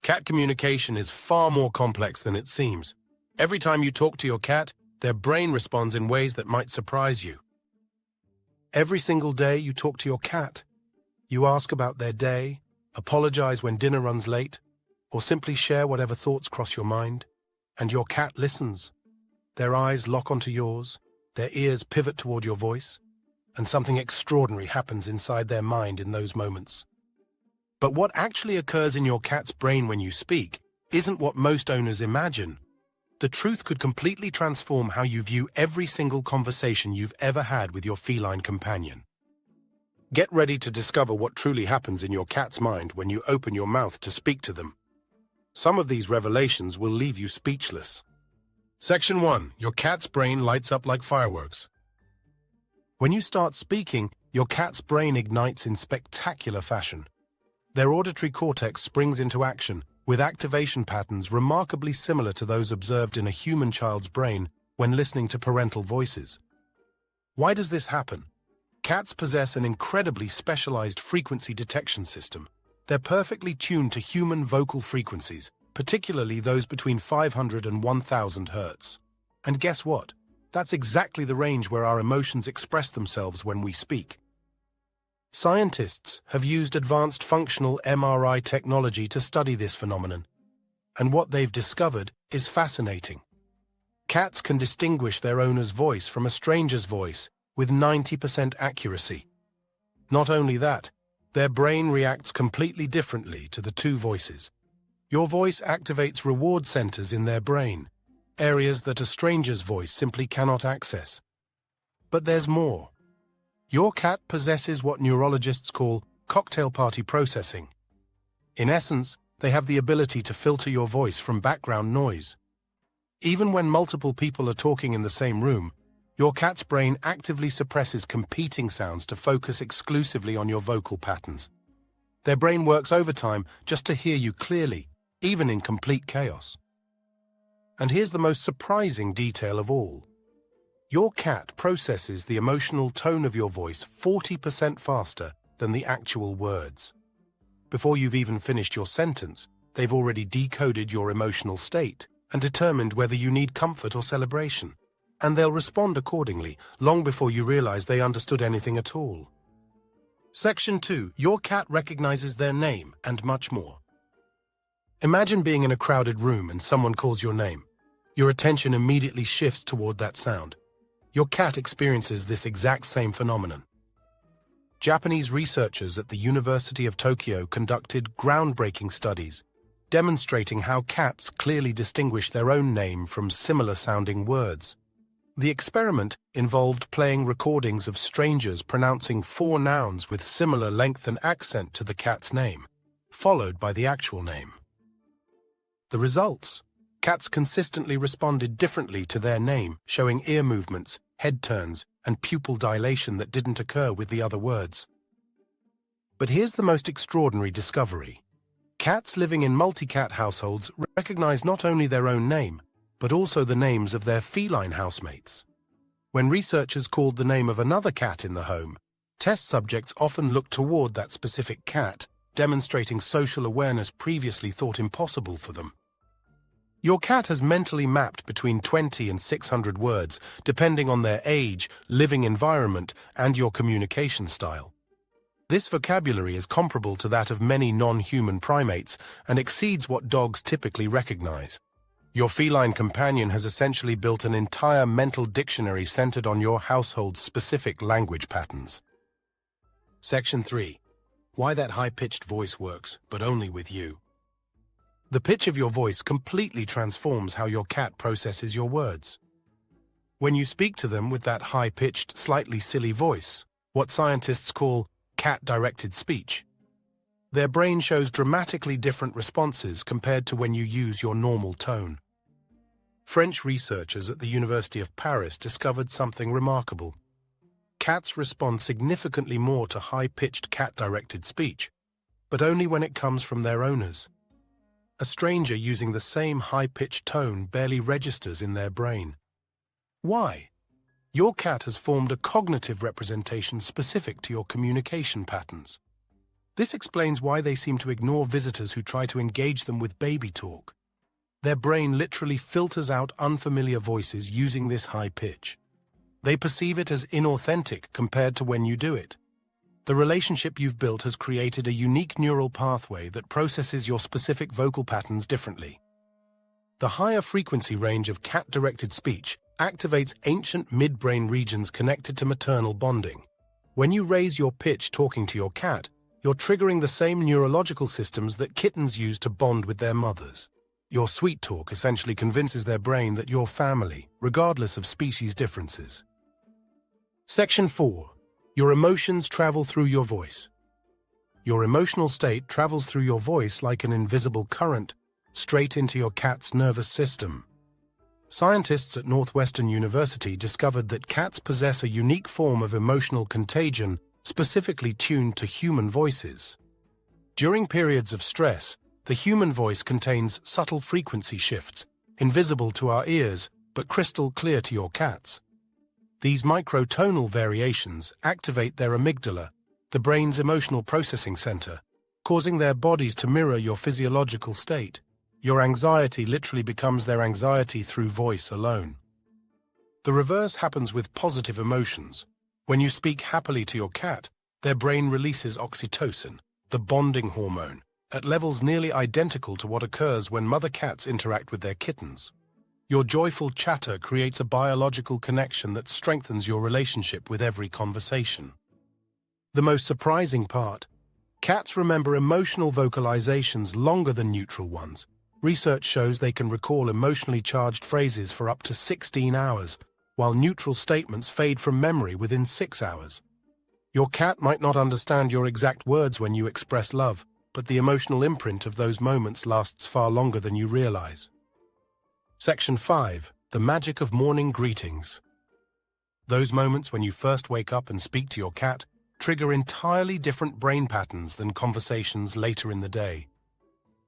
Cat communication is far more complex than it seems. Every time you talk to your cat, their brain responds in ways that might surprise you. Every single day you talk to your cat. You ask about their day, apologize when dinner runs late, or simply share whatever thoughts cross your mind. And your cat listens. Their eyes lock onto yours, their ears pivot toward your voice, and something extraordinary happens inside their mind in those moments. But what actually occurs in your cat's brain when you speak isn't what most owners imagine. The truth could completely transform how you view every single conversation you've ever had with your feline companion. Get ready to discover what truly happens in your cat's mind when you open your mouth to speak to them. Some of these revelations will leave you speechless. Section 1. Your cat's brain lights up like fireworks. When you start speaking, your cat's brain ignites in spectacular fashion. Their auditory cortex springs into action, with activation patterns remarkably similar to those observed in a human child's brain when listening to parental voices. Why does this happen? Cats possess an incredibly specialized frequency detection system. They're perfectly tuned to human vocal frequencies, particularly those between 500 and 1000 Hz. And guess what? That's exactly the range where our emotions express themselves when we speak. Scientists have used advanced functional MRI technology to study this phenomenon, and what they've discovered is fascinating. Cats can distinguish their owner's voice from a stranger's voice with 90% accuracy. Not only that, their brain reacts completely differently to the two voices. Your voice activates reward centers in their brain, areas that a stranger's voice simply cannot access. But there's more. Your cat possesses what neurologists call cocktail party processing. In essence, they have the ability to filter your voice from background noise. Even when multiple people are talking in the same room, your cat's brain actively suppresses competing sounds to focus exclusively on your vocal patterns. Their brain works overtime just to hear you clearly, even in complete chaos. And here's the most surprising detail of all. Your cat processes the emotional tone of your voice 40% faster than the actual words. Before you've even finished your sentence, they've already decoded your emotional state and determined whether you need comfort or celebration. And they'll respond accordingly, long before you realize they understood anything at all. Section 2. Your cat recognizes their name, and much more. Imagine being in a crowded room and someone calls your name. Your attention immediately shifts toward that sound. Your cat experiences this exact same phenomenon. Japanese researchers at the University of Tokyo conducted groundbreaking studies, demonstrating how cats clearly distinguish their own name from similar-sounding words. The experiment involved playing recordings of strangers pronouncing 4 nouns with similar length and accent to the cat's name, followed by the actual name. The results? Cats consistently responded differently to their name, showing ear movements, head turns, and pupil dilation that didn't occur with the other words. But here's the most extraordinary discovery. Cats living in multi-cat households recognize not only their own name, but also the names of their feline housemates. When researchers called the name of another cat in the home, test subjects often looked toward that specific cat, demonstrating social awareness previously thought impossible for them. Your cat has mentally mapped between 20 and 600 words, depending on their age, living environment, and your communication style. This vocabulary is comparable to that of many non-human primates and exceeds what dogs typically recognize. Your feline companion has essentially built an entire mental dictionary centered on your household's specific language patterns. Section 3. Why that high-pitched voice works, but only with you. The pitch of your voice completely transforms how your cat processes your words. When you speak to them with that high-pitched, slightly silly voice, what scientists call cat-directed speech, their brain shows dramatically different responses compared to when you use your normal tone. French researchers at the University of Paris discovered something remarkable. Cats respond significantly more to high-pitched cat-directed speech, but only when it comes from their owners. A stranger using the same high-pitched tone barely registers in their brain. Why? Your cat has formed a cognitive representation specific to your communication patterns. This explains why they seem to ignore visitors who try to engage them with baby talk. Their brain literally filters out unfamiliar voices using this high pitch. They perceive it as inauthentic compared to when you do it. The relationship you've built has created a unique neural pathway that processes your specific vocal patterns differently. The higher frequency range of cat-directed speech activates ancient midbrain regions connected to maternal bonding. When you raise your pitch talking to your cat, you're triggering the same neurological systems that kittens use to bond with their mothers. Your sweet talk essentially convinces their brain that you're family, regardless of species differences. Section 4. Your emotions travel through your voice. Your emotional state travels through your voice like an invisible current, straight into your cat's nervous system. Scientists at Northwestern University discovered that cats possess a unique form of emotional contagion specifically tuned to human voices. During periods of stress, the human voice contains subtle frequency shifts, invisible to our ears but crystal clear to your cats. These microtonal variations activate their amygdala, the brain's emotional processing center, causing their bodies to mirror your physiological state. Your anxiety literally becomes their anxiety through voice alone. The reverse happens with positive emotions. When you speak happily to your cat, their brain releases oxytocin, the bonding hormone, at levels nearly identical to what occurs when mother cats interact with their kittens. Your joyful chatter creates a biological connection that strengthens your relationship with every conversation. The most surprising part, cats remember emotional vocalizations longer than neutral ones. Research shows they can recall emotionally charged phrases for up to 16 hours, while neutral statements fade from memory within 6 hours. Your cat might not understand your exact words when you express love, but the emotional imprint of those moments lasts far longer than you realize. Section 5. The magic of morning greetings. Those moments when you first wake up and speak to your cat trigger entirely different brain patterns than conversations later in the day.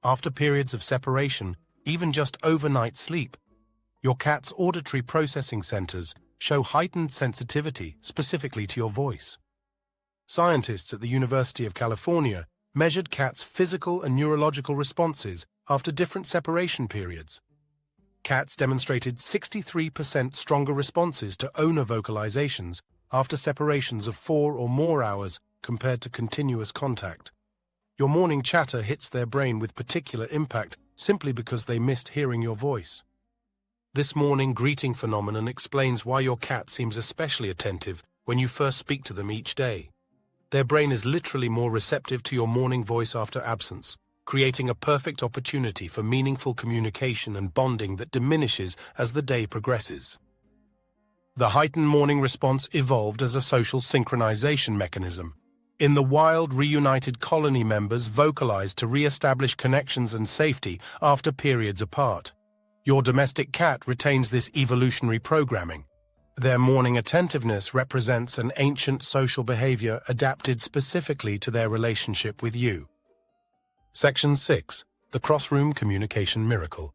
After periods of separation, even just overnight sleep, your cat's auditory processing centers show heightened sensitivity specifically to your voice. Scientists at the University of California measured cats' physical and neurological responses after different separation periods. Cats demonstrated 63% stronger responses to owner vocalizations after separations of 4 or more hours compared to continuous contact. Your morning chatter hits their brain with particular impact simply because they missed hearing your voice. This morning greeting phenomenon explains why your cat seems especially attentive when you first speak to them each day. Their brain is literally more receptive to your morning voice after absence, creating a perfect opportunity for meaningful communication and bonding that diminishes as the day progresses. The heightened morning response evolved as a social synchronization mechanism. In the wild, reunited colony members vocalized to re-establish connections and safety after periods apart. Your domestic cat retains this evolutionary programming. Their morning attentiveness represents an ancient social behavior adapted specifically to their relationship with you. Section 6. The cross-room communication miracle.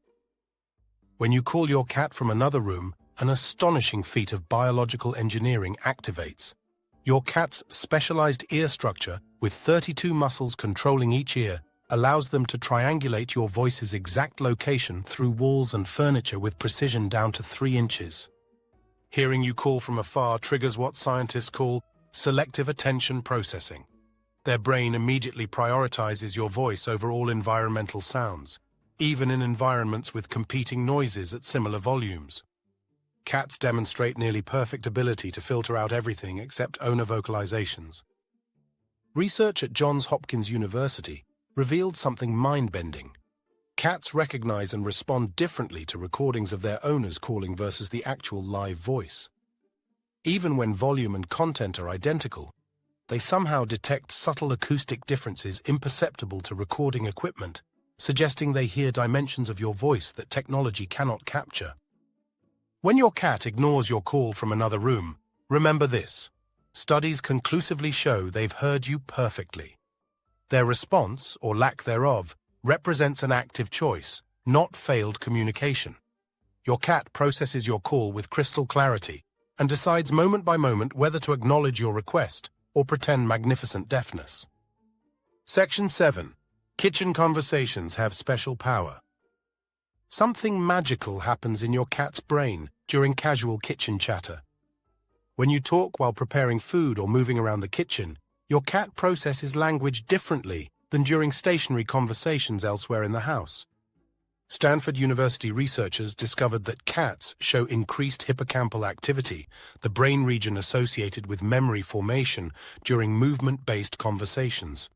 When you call your cat from another room, an astonishing feat of biological engineering activates. Your cat's specialized ear structure, with 32 muscles controlling each ear, allows them to triangulate your voice's exact location through walls and furniture with precision down to 3 inches. Hearing you call from afar triggers what scientists call selective attention processing. Their brain immediately prioritizes your voice over all environmental sounds, even in environments with competing noises at similar volumes. Cats demonstrate nearly perfect ability to filter out everything except owner vocalizations. Research at Johns Hopkins University revealed something mind-bending. Cats recognize and respond differently to recordings of their owners calling versus the actual live voice. Even when volume and content are identical, they somehow detect subtle acoustic differences imperceptible to recording equipment, suggesting they hear dimensions of your voice that technology cannot capture. When your cat ignores your call from another room, remember this. Studies conclusively show they've heard you perfectly. Their response, or lack thereof, represents an active choice, not failed communication. Your cat processes your call with crystal clarity and decides moment by moment whether to acknowledge your request or pretend magnificent deafness. Section 7. Kitchen conversations have special power. Something magical happens in your cat's brain during casual kitchen chatter. When you talk while preparing food or moving around the kitchen, your cat processes language differently than during stationary conversations elsewhere in the house. Stanford University researchers discovered that cats show increased hippocampal activity, the brain region associated with memory formation, during movement-based conversations.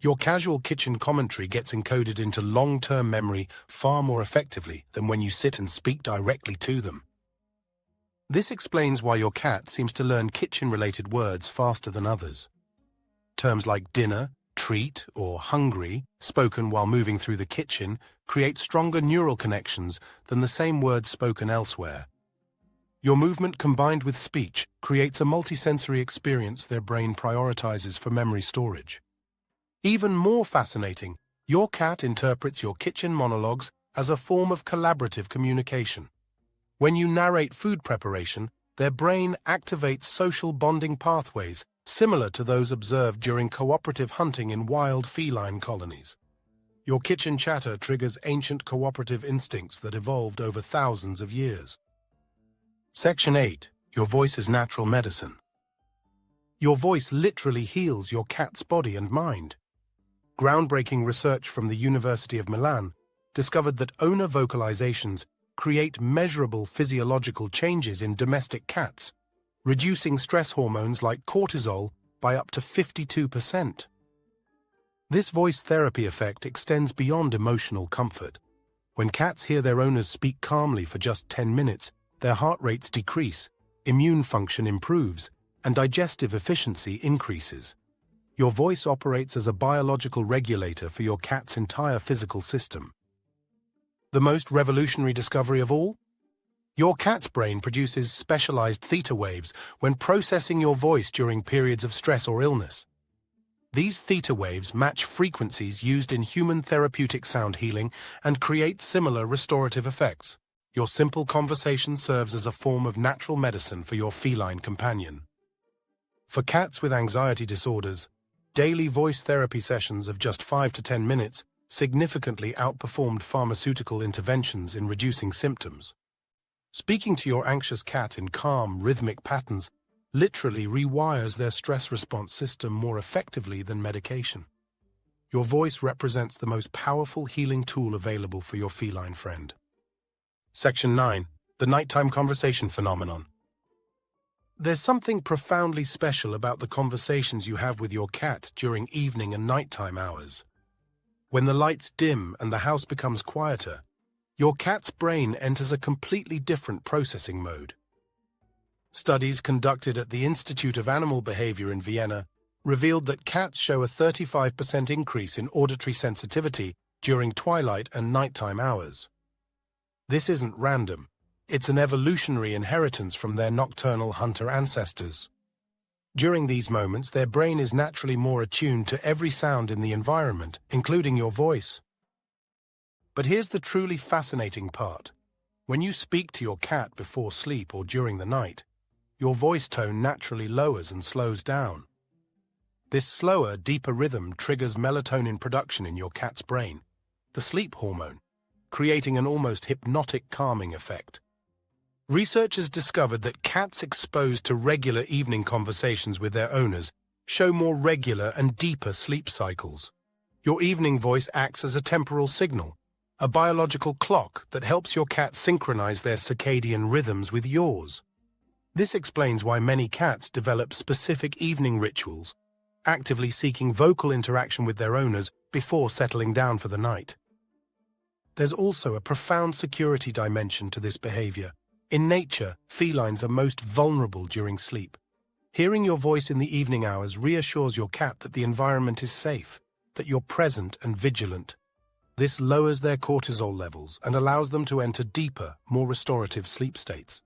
Your casual kitchen commentary gets encoded into long-term memory far more effectively than when you sit and speak directly to them. This explains why your cat seems to learn kitchen-related words faster than others. Terms like dinner, treat, or hungry, spoken while moving through the kitchen, create stronger neural connections than the same words spoken elsewhere. Your movement combined with speech creates a multisensory experience their brain prioritizes for memory storage. Even more fascinating, your cat interprets your kitchen monologues as a form of collaborative communication. When you narrate food preparation, their brain activates social bonding pathways similar to those observed during cooperative hunting in wild feline colonies. Your kitchen chatter triggers ancient cooperative instincts that evolved over thousands of years. Section 8. Your voice is natural medicine. Your voice literally heals your cat's body and mind. Groundbreaking research from the University of Milan discovered that owner vocalizations create measurable physiological changes in domestic cats, reducing stress hormones like cortisol by up to 52%. This voice therapy effect extends beyond emotional comfort. When cats hear their owners speak calmly for just 10 minutes, their heart rates decrease, immune function improves, and digestive efficiency increases. Your voice operates as a biological regulator for your cat's entire physical system. The most revolutionary discovery of all? Your cat's brain produces specialized theta waves when processing your voice during periods of stress or illness. These theta waves match frequencies used in human therapeutic sound healing and create similar restorative effects. Your simple conversation serves as a form of natural medicine for your feline companion. For cats with anxiety disorders, daily voice therapy sessions of just 5 to 10 minutes significantly outperformed pharmaceutical interventions in reducing symptoms. Speaking to your anxious cat in calm, rhythmic patterns literally rewires their stress response system more effectively than medication. Your voice represents the most powerful healing tool available for your feline friend. Section 9. The Nighttime Conversation Phenomenon. There's something profoundly special about the conversations you have with your cat during evening and nighttime hours. When the lights dim and the house becomes quieter, your cat's brain enters a completely different processing mode. Studies conducted at the Institute of Animal Behavior in Vienna revealed that cats show a 35% increase in auditory sensitivity during twilight and nighttime hours. This isn't random. It's an evolutionary inheritance from their nocturnal hunter ancestors. During these moments, their brain is naturally more attuned to every sound in the environment, including your voice. But here's the truly fascinating part. When you speak to your cat before sleep or during the night, your voice tone naturally lowers and slows down. This slower, deeper rhythm triggers melatonin production in your cat's brain, the sleep hormone, creating an almost hypnotic calming effect. Researchers discovered that cats exposed to regular evening conversations with their owners show more regular and deeper sleep cycles. Your evening voice acts as a temporal signal, a biological clock that helps your cat synchronize their circadian rhythms with yours. This explains why many cats develop specific evening rituals, actively seeking vocal interaction with their owners before settling down for the night. There's also a profound security dimension to this behavior. In nature, felines are most vulnerable during sleep. Hearing your voice in the evening hours reassures your cat that the environment is safe, that you're present and vigilant. This lowers their cortisol levels and allows them to enter deeper, more restorative sleep states.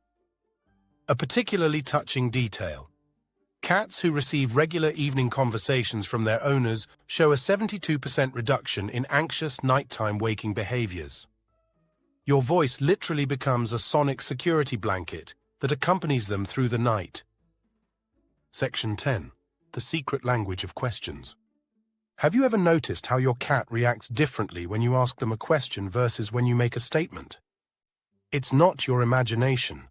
A particularly touching detail. Cats who receive regular evening conversations from their owners show a 72% reduction in anxious nighttime waking behaviors. Your voice literally becomes a sonic security blanket that accompanies them through the night. Section 10. The Secret Language of Questions. Have you ever noticed how your cat reacts differently when you ask them a question versus when you make a statement? It's not your imagination.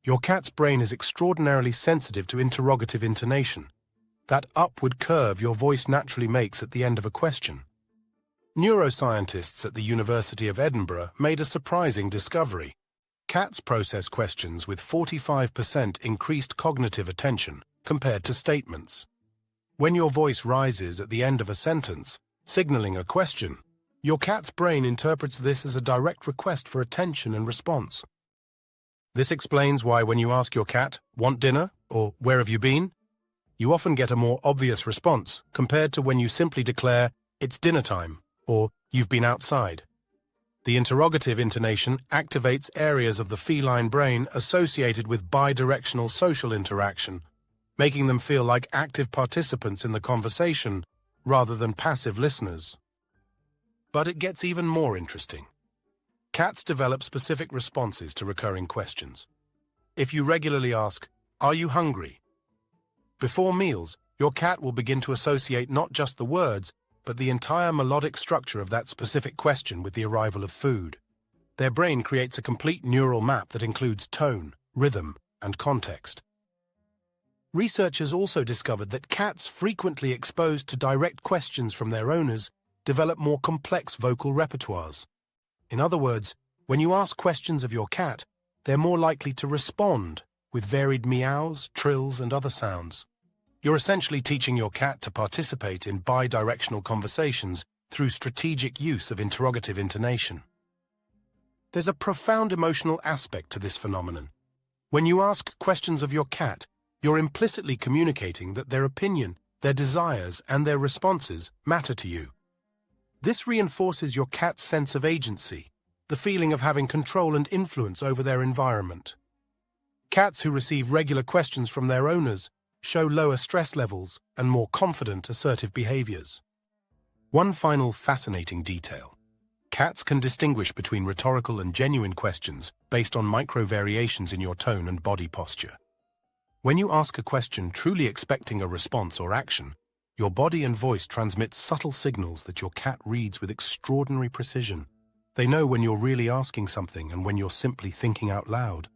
Your cat's brain is extraordinarily sensitive to interrogative intonation, that upward curve your voice naturally makes at the end of a question. Neuroscientists at the University of Edinburgh made a surprising discovery. Cats process questions with 45% increased cognitive attention compared to statements. When your voice rises at the end of a sentence, signaling a question, your cat's brain interprets this as a direct request for attention and response. This explains why when you ask your cat, "Want dinner?" or "Where have you been?" you often get a more obvious response compared to when you simply declare, "It's dinner time," or "You've been outside." The interrogative intonation activates areas of the feline brain associated with bidirectional social interaction, making them feel like active participants in the conversation rather than passive listeners. But it gets even more interesting. Cats develop specific responses to recurring questions. If you regularly ask, "Are you hungry?" before meals, your cat will begin to associate not just the words, but the entire melodic structure of that specific question with the arrival of food. Their brain creates a complete neural map that includes tone, rhythm, and context. Researchers also discovered that cats frequently exposed to direct questions from their owners develop more complex vocal repertoires. In other words, when you ask questions of your cat, they're more likely to respond with varied meows, trills, and other sounds. You're essentially teaching your cat to participate in bidirectional conversations through strategic use of interrogative intonation. There's a profound emotional aspect to this phenomenon. When you ask questions of your cat, you're implicitly communicating that their opinion, their desires, and their responses matter to you. This reinforces your cat's sense of agency, the feeling of having control and influence over their environment. Cats who receive regular questions from their owners show lower stress levels and more confident, assertive behaviors. One final fascinating detail. Cats can distinguish between rhetorical and genuine questions based on micro-variations in your tone and body posture. When you ask a question truly expecting a response or action, your body and voice transmit subtle signals that your cat reads with extraordinary precision. They know when you're really asking something and when you're simply thinking out loud.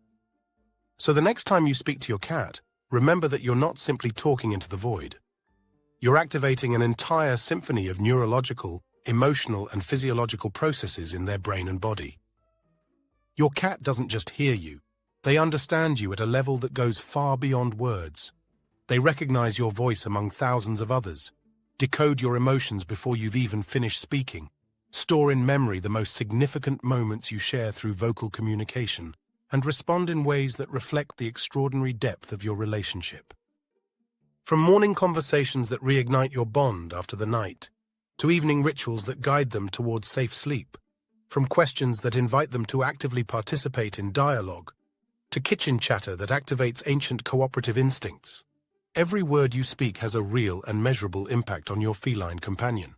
So the next time you speak to your cat, remember that you're not simply talking into the void. You're activating an entire symphony of neurological, emotional, and physiological processes in their brain and body. Your cat doesn't just hear you. They understand you at a level that goes far beyond words. They recognize your voice among thousands of others, decode your emotions before you've even finished speaking, store in memory the most significant moments you share through vocal communication, and respond in ways that reflect the extraordinary depth of your relationship. From morning conversations that reignite your bond after the night, to evening rituals that guide them towards safe sleep, from questions that invite them to actively participate in dialogue, to kitchen chatter that activates ancient cooperative instincts, every word you speak has a real and measurable impact on your feline companion.